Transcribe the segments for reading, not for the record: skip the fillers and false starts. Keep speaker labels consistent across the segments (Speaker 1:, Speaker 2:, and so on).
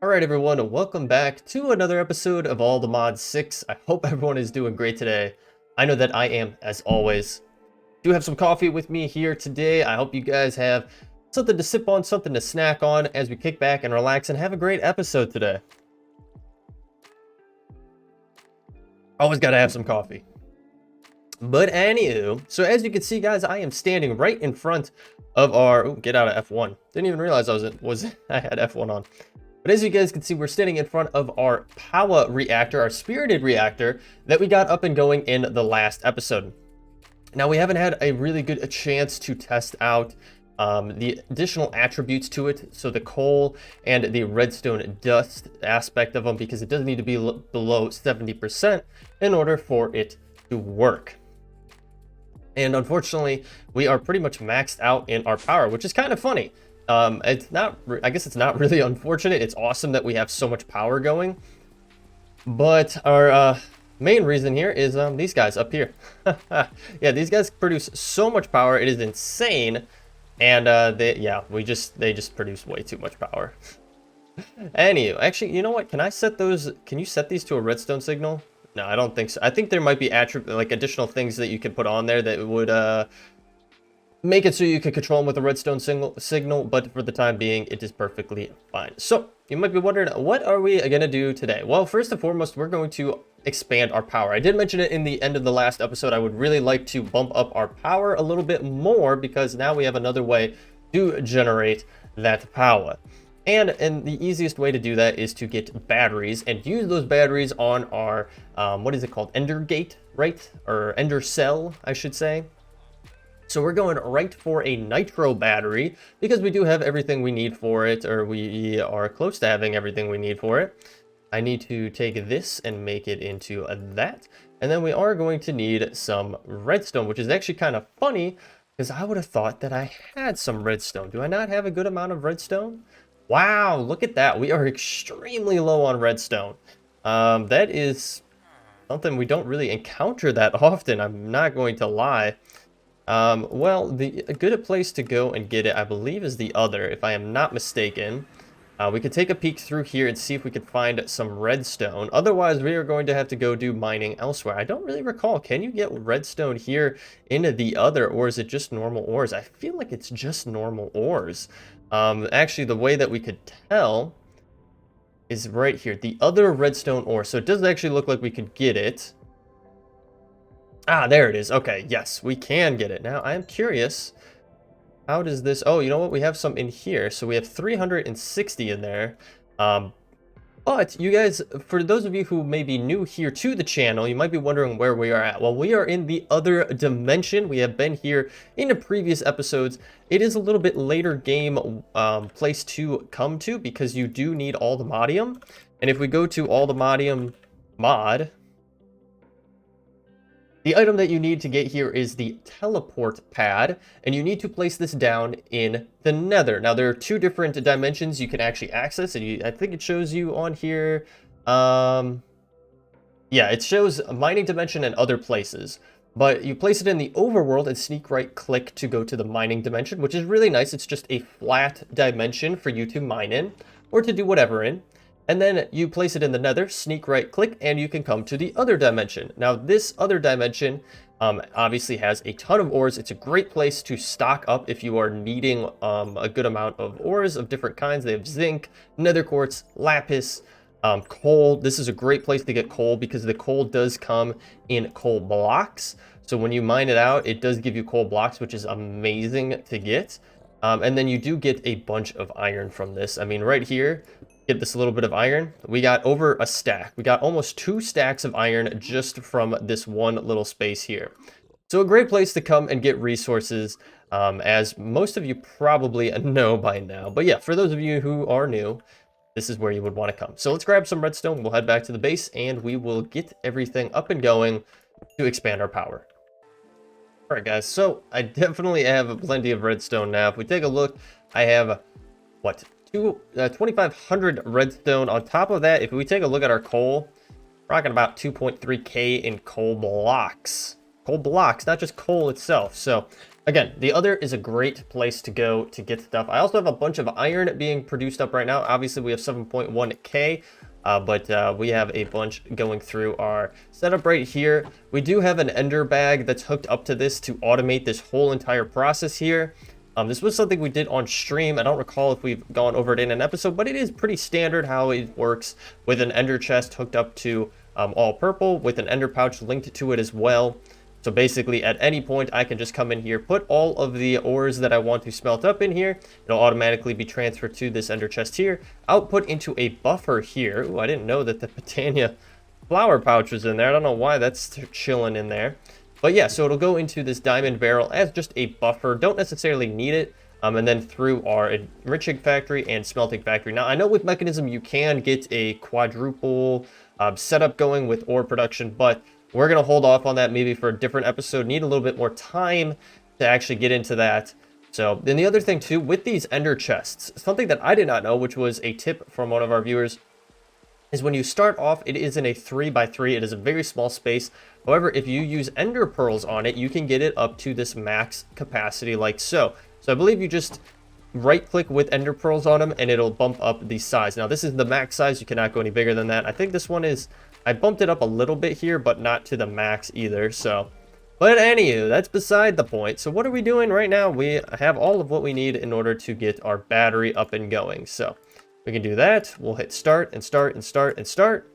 Speaker 1: Alright everyone, welcome back to another episode of All the Mods 6. I hope everyone is doing great today. I know that I am, as always. Do have some coffee with me here today. I hope you guys have something to sip on, something to snack on as we kick back and relax and have a great episode today. Always gotta have some coffee. But anywho, so as you can see guys, I am standing right in front of our... Ooh, get out of F1. Didn't even realize I had F1 on. But as you guys can see, we're standing in front of our power reactor, our spirited reactor, that we got up and going in the last episode. Now, we haven't had a really good chance to test out the additional attributes to it, so the coal and the redstone dust aspect of them, because it does need to be below 70% in order for it to work. And unfortunately, we are pretty much maxed out in our power, which is kind of funny. It's not, I guess it's not really unfortunate. It's awesome that we have so much power going. But our main reason here is these guys up here. Yeah, these guys produce so much power. It is insane. And they just produce way too much power. Anyway, actually, you know what? Can I set those? Can you set these to a redstone signal? No, I don't think so. I think there might be additional things that you can put on there that would make it so you can control them with a redstone signal, but for the time being, it is perfectly fine. So, you might be wondering, what are we going to do today? Well, first and foremost, we're going to expand our power. I did mention it in the end of the last episode. I would really like to bump up our power a little bit more, because now we have another way to generate that power. And the easiest way to do that is to get batteries and use those batteries on our, what is it called? Ender gate, right? Or Ender cell, I should say. So we're going right for a nitro battery because we do have everything we need for it, or we are close to having everything we need for it. I need to take this and make it into that. And then we are going to need some redstone, which is actually kind of funny because I would have thought that I had some redstone. Do I not have a good amount of redstone? Wow, look at that. We are extremely low on redstone. That is something we don't really encounter that often. I'm not going to lie. Well, a good place to go and get it, I believe, is the other, if I am not mistaken. We could take a peek through here and see if we could find some redstone. Otherwise, we are going to have to go do mining elsewhere. I don't really recall. Can you get redstone here in the other, or is it just normal ores? I feel like it's just normal ores. Actually, the way that we could tell is right here, the other redstone ore. So it does actually look like we could get it. Ah, there it is. Okay, yes, we can get it. Now, I am curious, how does this... Oh, you know what? We have some in here. So we have 360 in there. But you guys, for those of you who may be new here to the channel, you might be wondering where we are at. Well, we are in the other dimension. We have been here in the previous episodes. It is a little bit later game place to come to because you do need all the modium. And if we go to all the modium mod... The item that you need to get here is the teleport pad, and you need to place this down in the nether. Now, there are two different dimensions you can actually access, and I think it shows you on here. Yeah, it shows a mining dimension and other places. But you place it in the overworld and sneak right click to go to the mining dimension, which is really nice. It's just a flat dimension for you to mine in, or to do whatever in. And then you place it in the nether, sneak right click, and you can come to the other dimension. Now, this other dimension obviously has a ton of ores. It's a great place to stock up if you are needing a good amount of ores of different kinds. They have zinc, nether quartz, lapis, coal. This is a great place to get coal because the coal does come in coal blocks. So when you mine it out, it does give you coal blocks, which is amazing to get. And then you do get a bunch of iron from this. I mean, right here, get this little bit of iron. We got over a stack. We got almost 2 stacks of iron just from this one little space here. So a great place to come and get resources, as most of you probably know by now. But yeah, for those of you who are new, this is where you would want to come. So let's grab some redstone. We'll head back to the base and we will get everything up and going to expand our power. All right, guys, so I definitely have plenty of redstone now. If we take a look, I have, what, 2,500 redstone. On top of that, if we take a look at our coal, we're talking about 2.3k in coal blocks. coal blocks, not just coal itself. So again, the other is a great place to go to get stuff. I also have a bunch of iron being produced up right now. Obviously, we have 7.1K. But we have a bunch going through our setup right here. We do have an ender bag that's hooked up to this to automate this whole entire process here. This was something we did on stream. I don't recall if we've gone over it in an episode, but it is pretty standard how it works with an ender chest hooked up to all purple with an ender pouch linked to it as well. So basically at any point I can just come in here, put all of the ores that I want to smelt up in here. It'll automatically be transferred to this ender chest here, output into a buffer here. Ooh, I didn't know that the Pitania flower pouch was in there. I don't know why that's chilling in there. But yeah, so it'll go into this diamond barrel as just a buffer. Don't necessarily need it. And then through our enriching factory and smelting factory. Now, I know with Mechanism you can get a quadruple setup going with ore production, but we're going to hold off on that maybe for a different episode. Need a little bit more time to actually get into that. So then the other thing too, with these ender chests, something that I did not know, which was a tip from one of our viewers, is when you start off, it is in a 3x3. It is a very small space. However, if you use ender pearls on it, you can get it up to this max capacity like so. So I believe you just right click with ender pearls on them and it'll bump up the size. Now this is the max size. You cannot go any bigger than that. I think this one is, I bumped it up a little bit here, but not to the max either. So, but anywho, that's beside the point. So what are we doing right now? We have all of what we need in order to get our battery up and going. So we can do that. We'll hit start and start and start and start.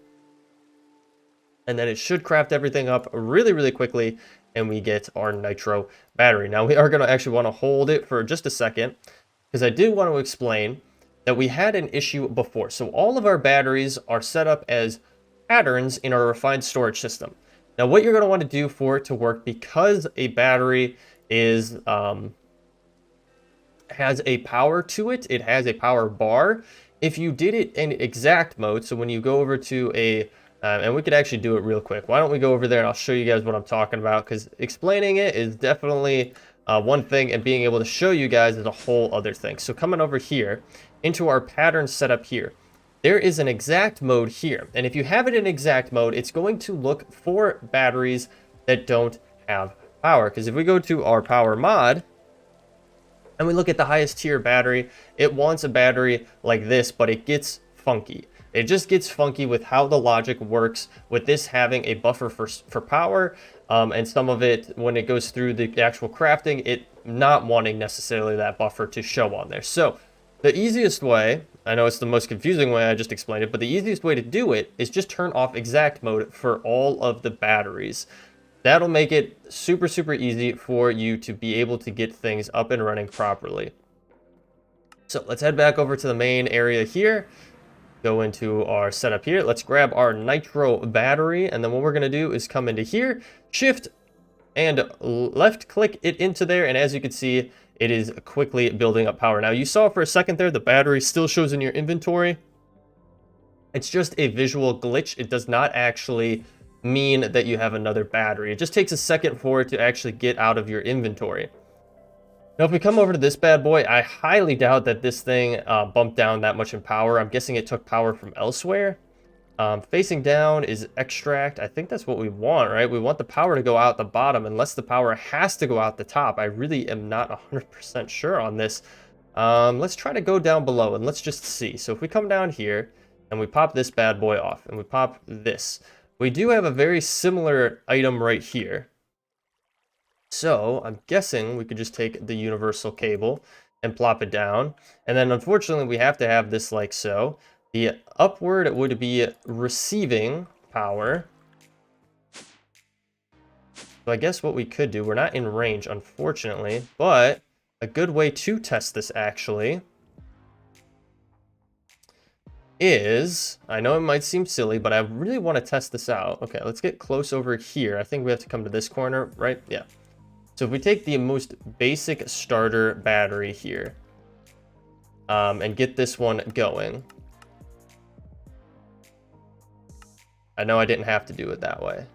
Speaker 1: And then it should craft everything up really, really quickly. And we get our nitro battery. Now we are going to actually want to hold it for just a second, because I did want to explain that we had an issue before. So all of our batteries are set up as patterns in our refined storage system. Now what you're going to want to do for it to work, because a battery is has a power to it, it has a power bar. If you did it in exact mode, so when you go over to a and we could actually do it real quick. Why don't we go over there and I'll show you guys what I'm talking about, because explaining it is definitely one thing and being able to show you guys is a whole other thing. So coming over here into our pattern setup here, there is an exact mode here. And if you have it in exact mode, it's going to look for batteries that don't have power. Because if we go to our power mod and we look at the highest tier battery, it wants a battery like this, but it gets funky. It just gets funky with how the logic works with this having a buffer for power, and some of it, when it goes through the actual crafting, it not wanting necessarily that buffer to show on there. So the easiest way, I know it's the most confusing way, I just explained it, but the easiest way to do it is just turn off exact mode for all of the batteries. That'll make it super, super easy for you to be able to get things up and running properly. So let's head back over to the main area here. Go into our setup here. Let's grab our nitro battery, and then what we're going to do is come into here, shift and left click it into there, and as you can see, it is quickly building up power. Now you saw for a second there the battery still shows in your inventory. It's just a visual glitch. It does not actually mean that you have another battery. It just takes a second for it to actually get out of your inventory. Now, if we come over to this bad boy, I highly doubt that this thing bumped down that much in power. I'm guessing it took power from elsewhere. Facing down is extract. I think that's what we want, right? We want the power to go out the bottom, unless the power has to go out the top. I really am not 100% sure on this. Let's try to go down below and let's just see. So if we come down here and we pop this bad boy off and we pop this, we do have a very similar item right here. So I'm guessing we could just take the universal cable and plop it down. And then unfortunately we have to have this like so. The upward would be receiving power. So I guess what we could do, we're not in range unfortunately, but a good way to test this actually is, I know it might seem silly, but I really want to test this out. Okay, let's get close over here. I think we have to come to this corner, right? Yeah. So if we take the most basic starter battery here and get this one going. I know I didn't have to do it that way.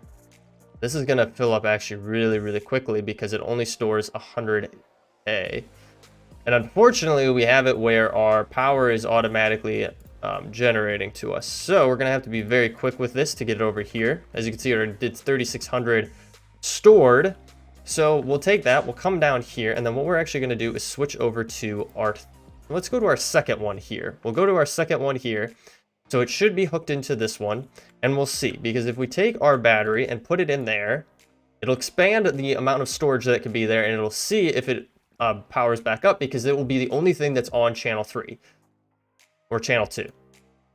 Speaker 1: This is going to fill up actually really, really quickly because it only stores 100A. And unfortunately, we have it where our power is automatically generating to us. So we're going to have to be very quick with this to get it over here. As you can see, it did 3,600 stored. So we'll take that, we'll come down here, and then what we're actually going to do is switch over to our, let's go to our second one here. We'll go to our second one here. So it should be hooked into this one, and we'll see, because if we take our battery and put it in there, it'll expand the amount of storage that can be there, and it'll see if it powers back up, because it will be the only thing that's on channel 3 or channel 2,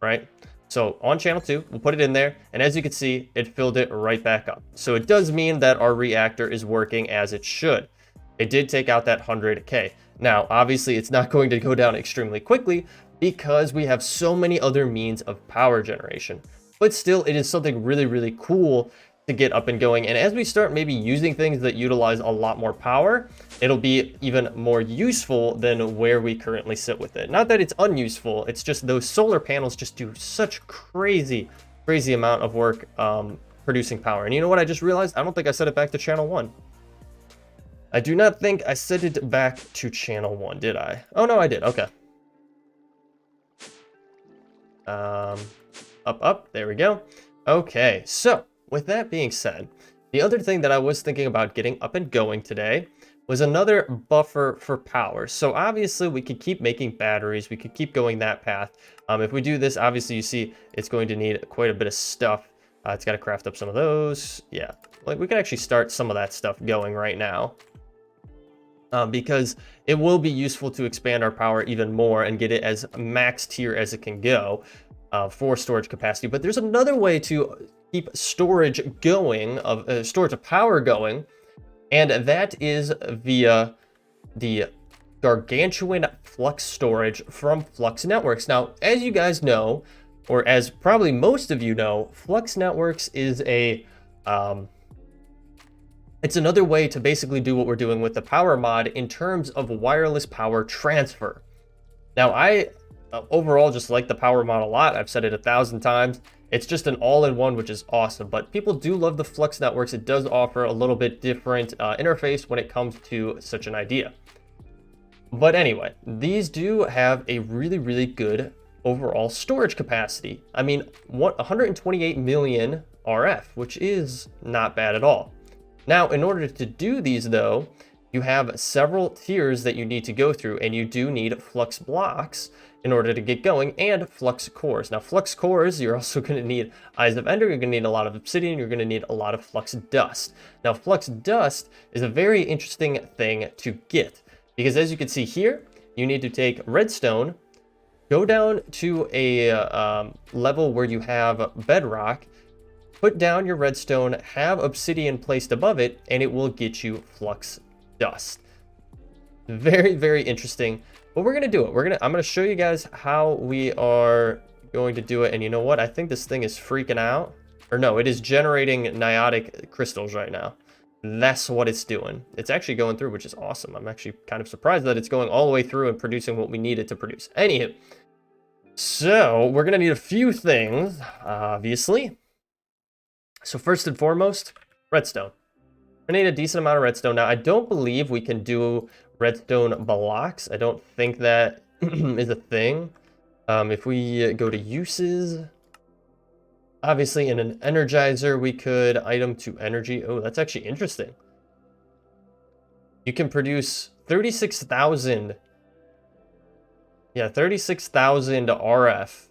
Speaker 1: right? So on channel 2, we'll put it in there, and as you can see, it filled it right back up. So it does mean that our reactor is working as it should. It did take out that 100K. Now, obviously, it's not going to go down extremely quickly because we have so many other means of power generation. But still, it is something really, really cool to get up and going. And as we start maybe using things that utilize a lot more power, it'll be even more useful than where we currently sit with it. Not that it's unuseful, it's just those solar panels just do such crazy amount of work producing power. And you know what I just realized? I don't think I set it back to channel 1. I do not think I set it back to channel 1, did I? Oh no, I did. Okay. Up, there we go. Okay, so with that being said, the other thing that I was thinking about getting up and going today was another buffer for power. So obviously we could keep making batteries, we could keep going that path. If we do this, obviously you see it's going to need quite a bit of stuff. It's got to craft up some of those. Yeah, like we can actually start some of that stuff going right now. Because it will be useful to expand our power even more and get it as max tier as it can go for storage capacity. But there's another way to keep storage going, storage of power going, and that is via the gargantuan flux storage from Flux Networks. Now, as you guys know, or as probably most of you know, Flux Networks is a it's another way to basically do what we're doing with the power mod in terms of wireless power transfer. Now, I overall just like the power mod a lot. I've said it 1,000 times. It's just an all-in-one, which is awesome. But people do love the Flux Networks. It does offer a little bit different interface when it comes to such an idea. But anyway, these do have a really, really good overall storage capacity. I mean, 128 million RF, which is not bad at all. Now, in order to do these, though, you have several tiers that you need to go through, and you do need flux blocks in order to get going, and flux cores. Now, flux cores, you're also going to need eyes of ender, you're going to need a lot of obsidian, you're going to need a lot of flux dust. Now, flux dust is a very interesting thing to get, because as you can see here, you need to take redstone, go down to a level where you have bedrock, put down your redstone, have obsidian placed above it, and it will get you flux dust. Very, very interesting. But we're gonna do it. I'm gonna show you guys how we are going to do it. And you know what? I think this thing is freaking out. Or no, it is generating niotic crystals right now. That's what it's doing. It's actually going through, which is awesome. I'm actually kind of surprised that it's going all the way through and producing what we need it to produce. Anywho, so we're gonna need a few things, obviously. So first and foremost, redstone. We need a decent amount of redstone. Now, I don't believe we can do redstone blocks. I don't think that is a thing. If we go to uses, obviously in an energizer, we could item to energy. Oh, that's actually interesting. You can produce 36,000. Yeah, 36,000 RF.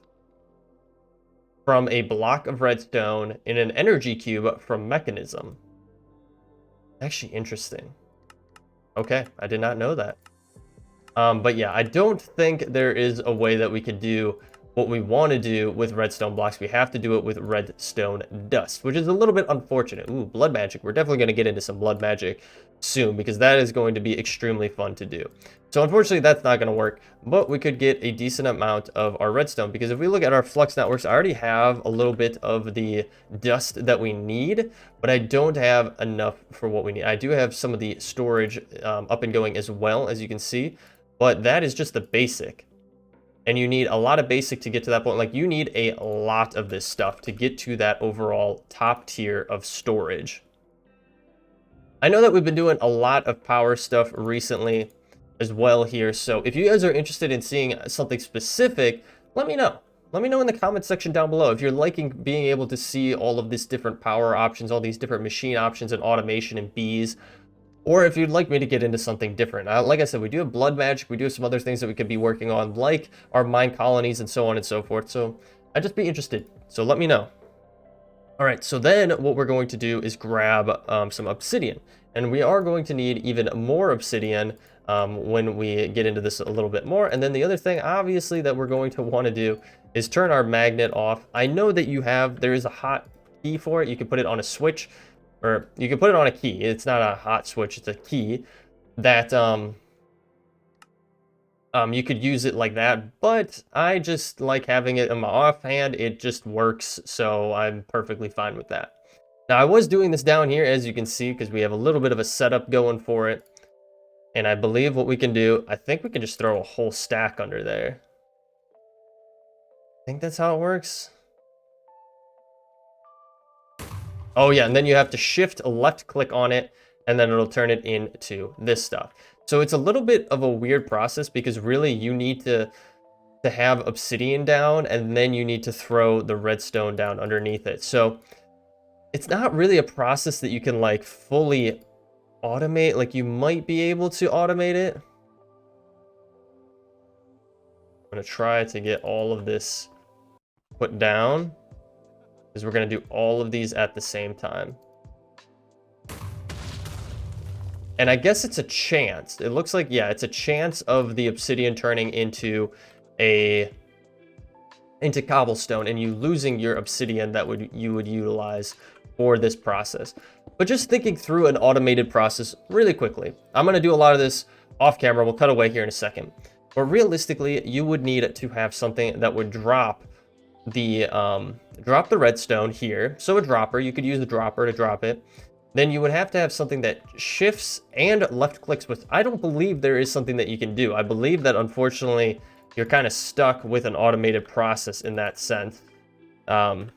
Speaker 1: From a block of redstone in an energy cube from mechanism. Actually interesting. Okay, I did not know that. But yeah, I don't think there is a way that we could do what we want to do with redstone blocks. We have to do it with redstone dust, which is a little bit unfortunate. Ooh, blood magic. We're definitely going to get into some blood magic soon, because that is going to be extremely fun to do. So unfortunately, that's not going to work, but we could get a decent amount of our redstone, because if we look at our Flux Networks, I already have a little bit of the dust that we need, but I don't have enough for what we need. I do have some of the storage up and going as well, as you can see, but that is just the basic. And you need a lot of basic to get to that point. Like, you need a lot of this stuff to get to that overall top tier of storage. I know that we've been doing a lot of power stuff recently as well here. So if you guys are interested in seeing something specific, let me know. Let me know in the comments section down below if you're liking being able to see all of these different power options, all these different machine options and automation and bees, or if you'd like me to get into something different. Like I said, we do have blood magic, we do have some other things that we could be working on, like our mine colonies and so on and so forth. So I'd just be interested. So let me know. All right, so then what we're going to do is grab some obsidian. And we are going to need even more obsidian when we get into this a little bit more. And then the other thing, obviously, that we're going to want to do is turn our magnet off. I know that there is a hot key for it. You can put it on a switch, or you can put it on a key. It's not a hot switch, it's a key that you could use it like that, but I just like having it in my offhand. It just works, so I'm perfectly fine with that. Now, I was doing this down here, as you can see, because we have a little bit of a setup going for it. And I believe what we can do, I think we can just throw a whole stack under there. I think that's how it works. Oh yeah, and then you have to shift left click on it, and then it'll turn it into this stuff. So it's a little bit of a weird process because really you need to have obsidian down, and then you need to throw the redstone down underneath it. So it's not really a process that you can like fully automate. Like, you might be able to automate it. I'm gonna try to get all of this put down, because we're gonna do all of these at the same time. And I guess it's a chance. It looks like, yeah, it's a chance of the obsidian turning into cobblestone and you losing your obsidian that you would utilize for this process. But just thinking through an automated process really quickly. I'm going to do a lot of this off camera. We'll cut away here in a second. But realistically, you would need to have something that would drop the redstone here. So a dropper, you could use the dropper to drop it. Then you would have to have something that shifts and left clicks with. I don't believe there is something that you can do. I believe that unfortunately you're kind of stuck with an automated process in that sense. Because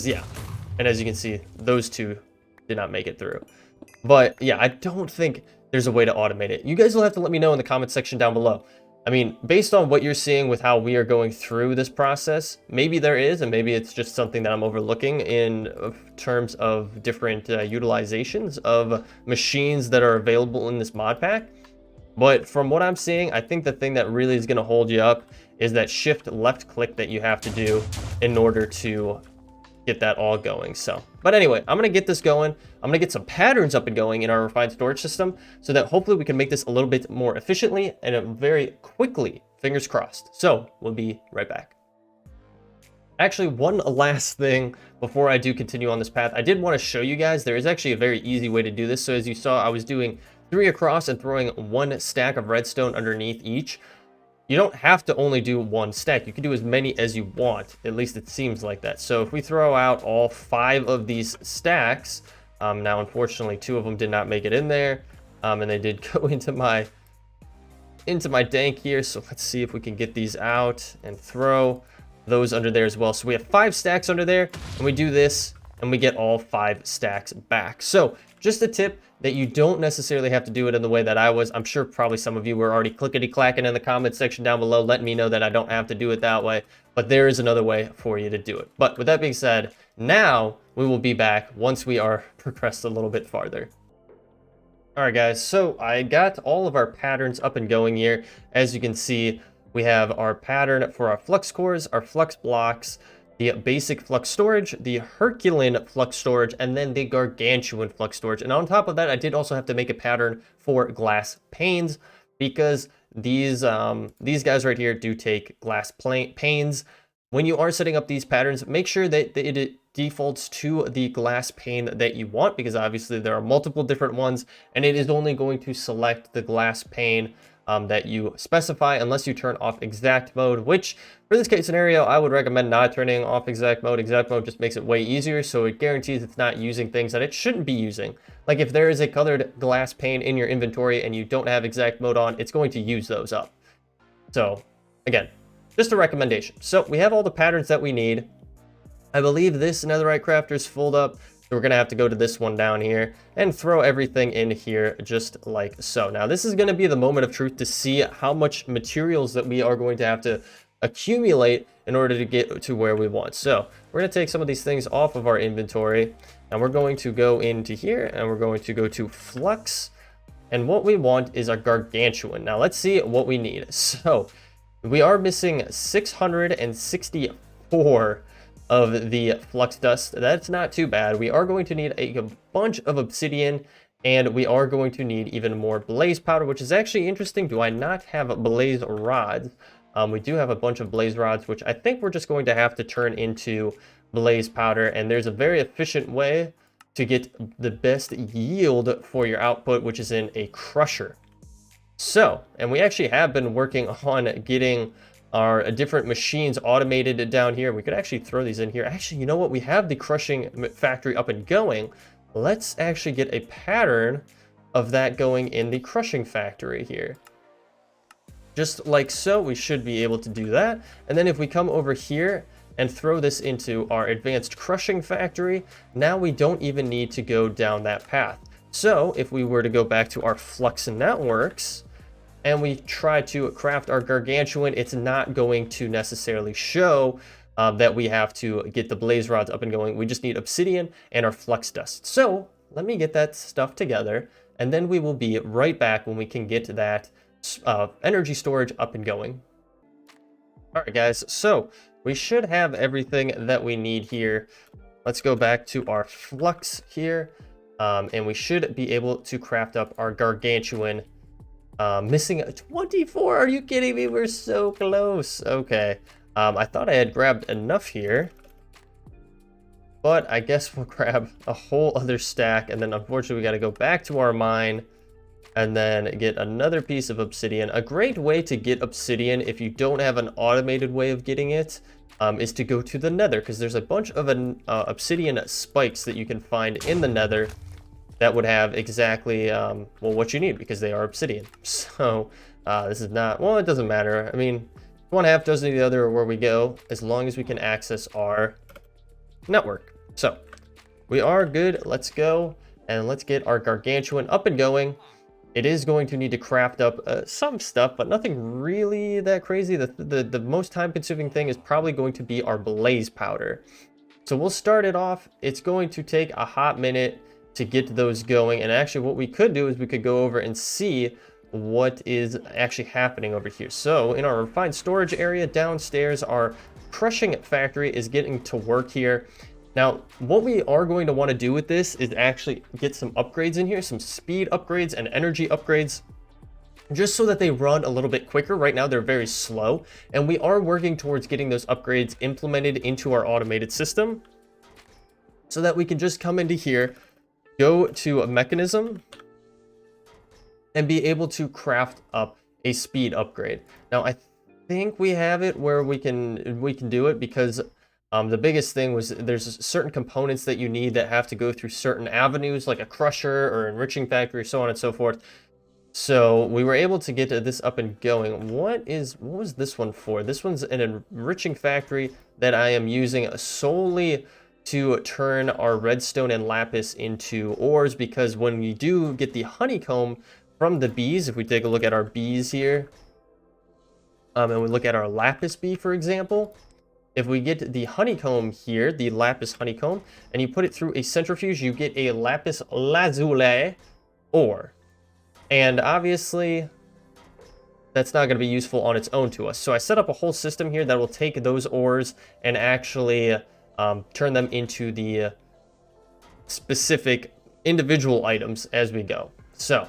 Speaker 1: yeah, and as you can see, those two did not make it through. But yeah, I don't think there's a way to automate it. You guys will have to let me know in the comment section down below. I mean, based on what you're seeing with how we are going through this process, maybe there is, and maybe it's just something that I'm overlooking in terms of different utilizations of machines that are available in this mod pack. But from what I'm seeing, I think the thing that really is going to hold you up is that shift left click that you have to do in order to get that all going. So, but anyway, I'm going to get this going. I'm going to get some patterns up and going in our refined storage system so that hopefully we can make this a little bit more efficiently and very quickly, fingers crossed. So we'll be right back. Actually, one last thing before I do continue on this path, I did want to show you guys, there is actually a very easy way to do this. So as you saw, I was doing 3 across and throwing 1 stack of redstone underneath each. You don't have to only do 1 stack. You can do as many as you want. At least it seems like that. So if we throw out all 5 of these stacks, now unfortunately 2 of them did not make it in there, and they did go into my dank here. So let's see if we can get these out and throw those under there as well. So we have 5 stacks under there, and we do this, and we get all 5 stacks back. So just a tip that you don't necessarily have to do it in the way that I was. I'm sure probably some of you were already clickety-clacking in the comment section down below, letting me know that I don't have to do it that way. But there is another way for you to do it. But with that being said, now we will be back once we are progressed a little bit farther. All right, guys, so I got all of our patterns up and going here. As you can see, we have our pattern for our flux cores, our flux blocks, the basic flux storage, the Herculean flux storage, and then the gargantuan flux storage. And on top of that, I did also have to make a pattern for glass panes, because these guys right here do take glass panes. When you are setting up these patterns, make sure that it defaults to the glass pane that you want, because obviously there are multiple different ones, and it is only going to select the glass pane that you specify unless you turn off exact mode, which for this case scenario, I would recommend not turning off exact mode. Exact mode just makes it way easier, so it guarantees it's not using things that it shouldn't be using. Like if there is a colored glass pane in your inventory and you don't have exact mode on, it's going to use those up. So again, just a recommendation. So we have all the patterns that we need. I believe this netherite crafter is filled up. So we're going to have to go to this one down here and throw everything in here just like so. Now this is going to be the moment of truth to see how much materials that we are going to have to accumulate in order to get to where we want. So we're going to take some of these things off of our inventory, and we're going to go into here, and we're going to go to Flux, and what we want is a gargantuan. Now let's see what we need. So we are missing 664 of the flux dust. That's not too bad. We are going to need a bunch of obsidian, and we are going to need even more blaze powder, which is actually interesting. Do I not have blaze rods? We do have a bunch of blaze rods, which I think we're just going to have to turn into blaze powder, and there's a very efficient way to get the best yield for your output, which is in a crusher. So, and we actually have been working on getting our different machines automated down here. We could actually throw these in here. Actually, you know what? We have the crushing factory up and going. Let's actually get a pattern of that going in the crushing factory here. Just like so, we should be able to do that. And then if we come over here and throw this into our advanced crushing factory, now we don't even need to go down that path. So if we were to go back to our Flux Networks and we try to craft our gargantuan, it's not going to necessarily show that we have to get the blaze rods up and going. We just need obsidian and our flux dust. So let me get that stuff together, and then we will be right back when we can get that energy storage up and going. All right, guys, so we should have everything that we need here. Let's go back to our flux here, and we should be able to craft up our gargantuan. Missing 24. Are you kidding me? We're so close. Okay. I thought I had grabbed enough here, but I guess we'll grab a whole other stack, and then unfortunately we got to go back to our mine and then get another piece of obsidian. A great way to get obsidian, if you don't have an automated way of getting it, is to go to the nether, because there's a bunch of obsidian spikes that you can find in the nether that would have exactly well, what you need, because they are obsidian. So this is not, well, it doesn't matter. I mean, one half doesn't the other where we go, as long as we can access our network. So we are good. Let's go and let's get our gargantuan up and going. It is going to need to craft up some stuff, but nothing really that crazy. The most time consuming thing is probably going to be our blaze powder. So we'll start it off. It's going to take a hot minute to get those going, and actually what we could do is we could go over and see what is actually happening over here. So in our refined storage area downstairs, our crushing factory is getting to work here. Now what we are going to want to do with this is actually get some upgrades in here, some speed upgrades and energy upgrades, just so that they run a little bit quicker. Right now they're very slow, and we are working towards getting those upgrades implemented into our automated system so that we can just come into here, go to a mechanism, and be able to craft up a speed upgrade. Now I think we have it where we can do it, because the biggest thing was there's certain components that you need that have to go through certain avenues, like a crusher or enriching factory, so on and so forth. So we were able to get this up and going. What was this one for? This one's an enriching factory that I am using solely to turn our redstone and lapis into ores, because when we do get the honeycomb from the bees, if we take a look at our bees here, and we look at our lapis bee, for example, if we get the honeycomb here, the lapis honeycomb, and you put it through a centrifuge, you get a lapis lazuli ore. And obviously, that's not going to be useful on its own to us. So I set up a whole system here that will take those ores and actually turn them into the specific individual items as we go. So,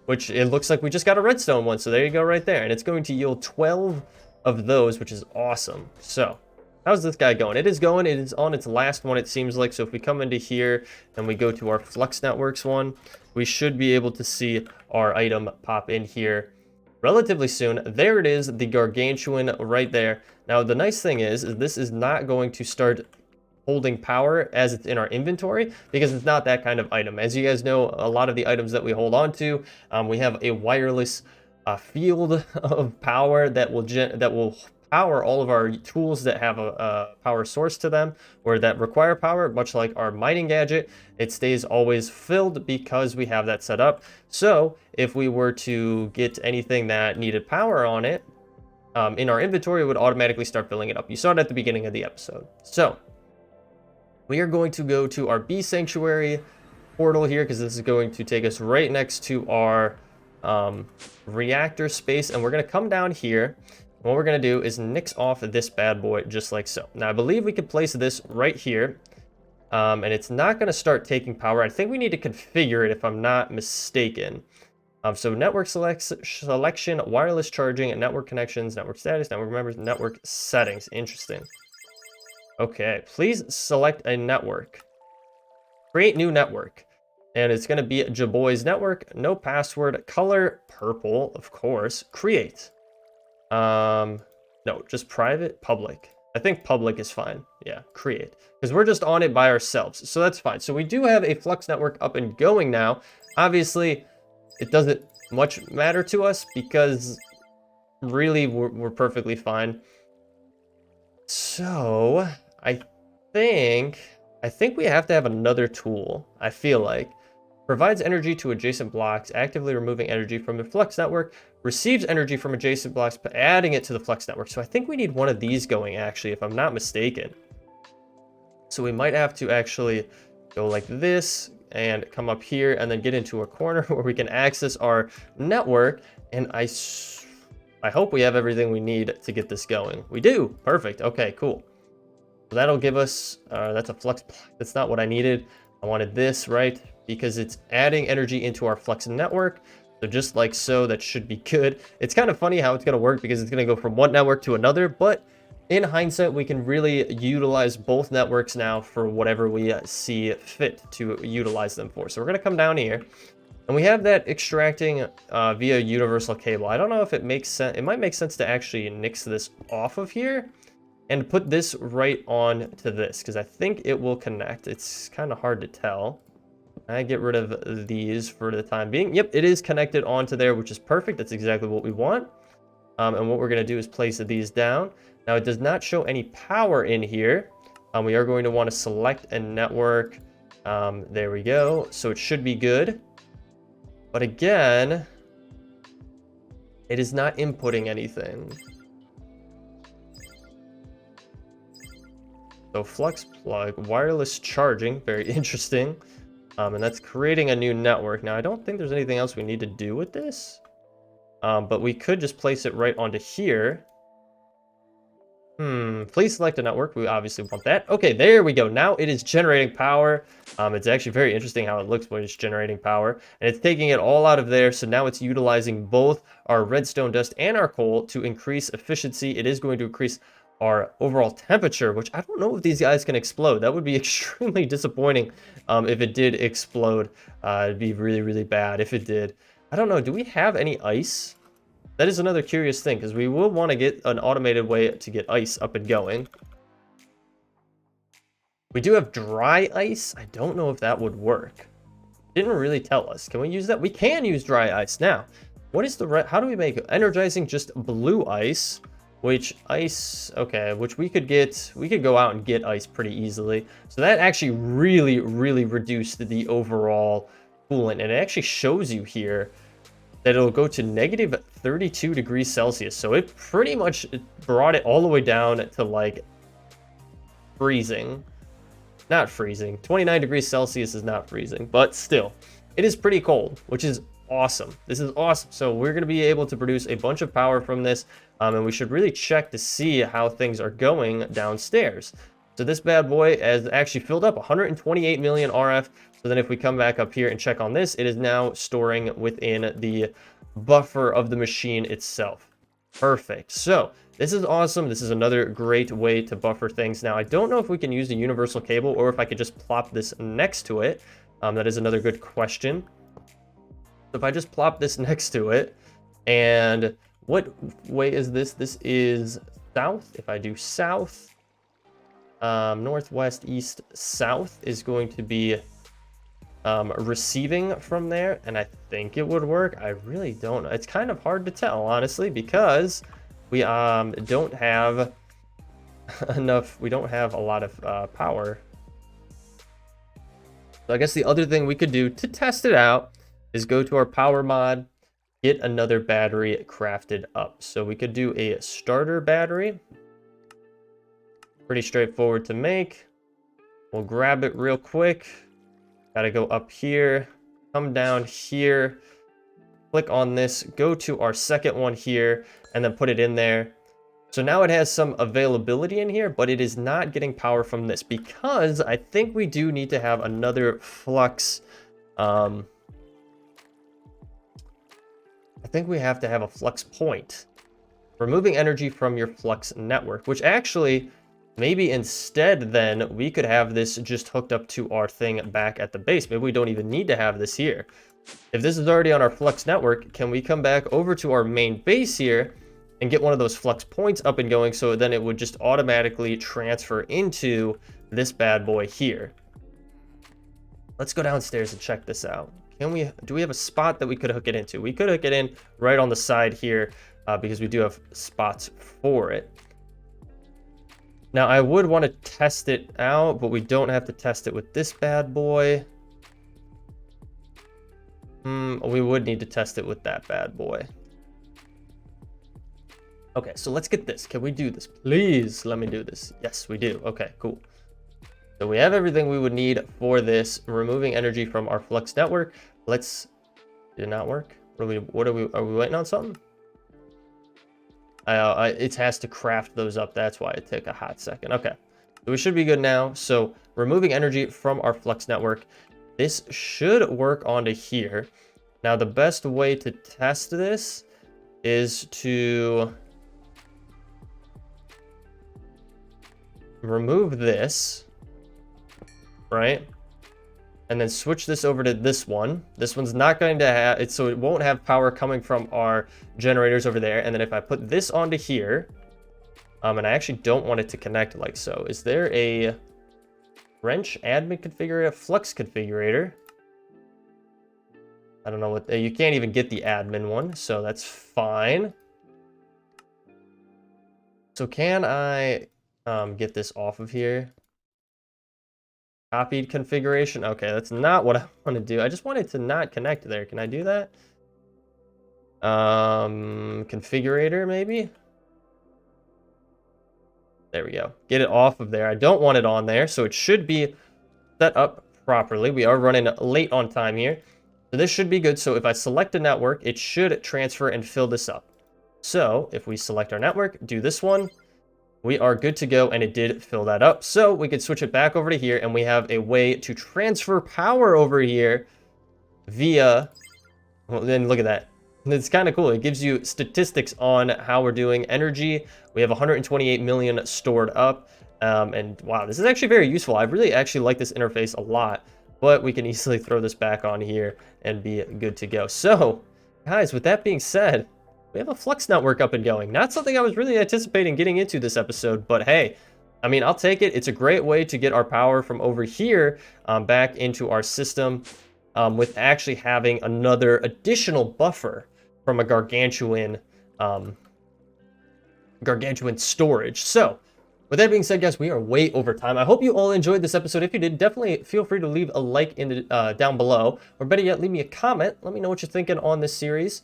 Speaker 1: which it looks like we just got a redstone one, so there you go right there. And it's going to yield 12 of those, which is awesome. So how's this guy going? It is going, it is on its last one, it seems like. So if we come into here and we go to our Flux Networks one, we should be able to see our item pop in here relatively soon. There it is, the gargantuan right there. Now the nice thing is this is not going to start holding power as it's in our inventory, because it's not that kind of item. As you guys know, a lot of the items that we hold on to, we have a wireless field of power that will power all of our tools that have a power source to them, or that require power, much like our mining gadget. It stays always filled because we have that set up. So if we were to get anything that needed power on it, in our inventory, it would automatically start filling it up. You saw it at the beginning of the episode. So we are going to go to our bee sanctuary portal here, because this is going to take us right next to our reactor space, and we're going to come down here. What we're going to do is nix off this bad boy just like so. Now I believe we could place this right here, and it's not going to start taking power. I think we need to configure it if I'm not mistaken. So network selection, wireless charging, network connections, network status, network members, network settings. Interesting. Okay, please select a network. Create new network. And it's going to be Jaboy's network. No password. Color purple, of course. Create. No, just private, public. I think public is fine. Yeah, create. Because we're just on it by ourselves. So that's fine. So we do have a Flux network up and going now. Obviously, it doesn't much matter to us because really we're perfectly fine. So I think we have to have another tool. I feel like provides energy to adjacent blocks, actively removing energy from the Flux network, receives energy from adjacent blocks, but adding it to the Flux network. So I think we need one of these going, actually, if I'm not mistaken. So we might have to actually go like this and come up here and then get into a corner where we can access our network. And I hope we have everything we need to get this going. We do. Perfect. Okay, cool. So that'll give us, that's a flux. That's not what I needed. I wanted this, right? Because it's adding energy into our Flux network. So just like so, that should be good. It's kind of funny how it's going to work because it's going to go from one network to another, but in hindsight, we can really utilize both networks now for whatever we see fit to utilize them for. So we're going to come down here, and we have that extracting via universal cable. I don't know if it makes sense. It might make sense to actually nix this off of here and put this right on to this, because I think it will connect. It's kind of hard to tell. I get rid of these for the time being. Yep, it is connected onto there, which is perfect. That's exactly what we want. And what we're going to do is place these down. Now, it does not show any power in here. We are going to want to select a network. There we go. So it should be good. But again, it is not inputting anything. So Flux plug, wireless charging, very interesting. And that's creating a new network. Now, I don't think there's anything else we need to do with this. But we could just place it right onto here. Please select a network. We obviously want that. Okay, there we go. Now it is generating power. It's actually very interesting how it looks when it's generating power. And it's taking it all out of there. So now it's utilizing both our redstone dust and our coal to increase efficiency. It is going to increase our overall temperature, which I don't know if these guys can explode. That would be extremely disappointing if it did explode. It'd be really, really bad if it did. I don't know. Do we have any ice? That is another curious thing, because we will want to get an automated way to get ice up and going. We do have dry ice. I don't know if that would work. Didn't really tell us. Can we use that? We can use dry ice. Now, what is the how do we make energizing just blue ice? Which ice, okay, which we could go out and get ice pretty easily. So that actually really, really reduced the overall coolant. And it actually shows you here that it'll go to negative 32 degrees Celsius. So it pretty much brought it all the way down to like freezing. Not freezing. 29 degrees Celsius is not freezing, but still, it is pretty cold, which is awesome. This is awesome. So we're going to be able to produce a bunch of power from this, and we should really check to see how things are going downstairs. So this bad boy has actually filled up 128 million RF. So then if we come back up here and check on this, it is now storing within the buffer of the machine itself. Perfect. So this is awesome. This is another great way to buffer things. Now, I don't know if we can use a universal cable or if I could just plop this next to it. That is another good question. So if I just plop this next to it, and what way is this? This is south. If I do south, northwest, east, south is going to be receiving from there, and I think it would work. I really don't know. It's kind of hard to tell, honestly, because we don't have enough. We don't have a lot of power. So I guess the other thing we could do to test it out is go to our power mod, get another battery crafted up. So we could do a starter battery. Pretty straightforward to make. We'll grab it real quick. Gotta go up here, come down here, click on this, go to our second one here, and then put it in there. So now it has some availability in here, but it is not getting power from this because I think we do need to have another flux. I think we have to have a flux point. Removing energy from your flux network, which actually maybe instead then we could have this just hooked up to our thing back at the base. Maybe we don't even need to have this here. If this is already on our flux network, can we come back over to our main base here and get one of those flux points up and going, so then it would just automatically transfer into this bad boy here. Let's go downstairs and check this out. Do we have a spot that we could hook it into? We could hook it in right on the side here because we do have spots for it. Now, I would want to test it out, but we don't have to test it with this bad boy. We would need to test it with that bad boy. Okay, so let's get this. Can we do this? Please let me do this. Yes, we do. Okay, cool. So we have everything we would need for this. Removing energy from our flux network. Did it not work? Are we waiting on something? It has to craft those up. That's why it took a hot second. Okay, so we should be good now. So removing energy from our flux network. This should work onto here. Now, the best way to test this is to remove this, right? And then switch this over to this one. This one's not going to have it, so it won't have power coming from our generators over there. And then if I put this onto here, and I actually don't want it to connect like so. Is there a wrench admin configurator, flux configurator? I don't know what, you can't even get the admin one, so that's fine. So can I get this off of here? Copied configuration. Okay, that's not what I want to do. I just wanted to not connect there. Can I do that? Configurator, maybe? There we go. Get it off of there. I don't want it on there, so it should be set up properly. We are running late on time here. So this should be good. So if I select a network, it should transfer and fill this up. So if we select our network, do this one, we are good to go, and it did fill that up. So we could switch it back over to here, and we have a way to transfer power over here via, well, then look at that. It's kind of cool. It gives you statistics on how we're doing energy. We have 128 million stored up. And wow, this is actually very useful. I really actually like this interface a lot, but we can easily throw this back on here and be good to go. So guys, with that being said, we have a flux network up and going. Not something I was really anticipating getting into this episode, but hey, I mean, I'll take it. It's a great way to get our power from over here back into our system with actually having another additional buffer from a gargantuan storage. So with that being said, guys, we are way over time. I hope you all enjoyed this episode. If you did, definitely feel free to leave a like in the down below, or better yet, leave me a comment. Let me know what you're thinking on this series.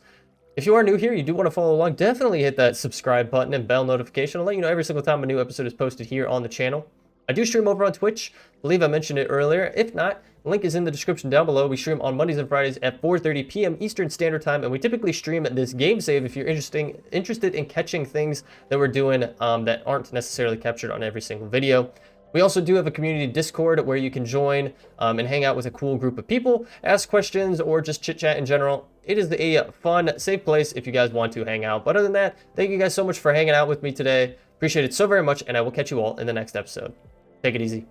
Speaker 1: If you are new here, you do want to follow along, definitely hit that subscribe button and bell notification. I'll let you know every single time a new episode is posted here on the channel. I do stream over on Twitch. I believe I mentioned it earlier. If not, link is in the description down below. We stream on Mondays and Fridays at 4:30 p.m. Eastern Standard Time, and we typically stream this game save if you're interested in catching things that we're doing that aren't necessarily captured on every single video. We also do have a community Discord where you can join and hang out with a cool group of people, ask questions, or just chit chat in general. It is a fun, safe place if you guys want to hang out. But other than that, thank you guys so much for hanging out with me today. Appreciate it so very much, and I will catch you all in the next episode. Take it easy.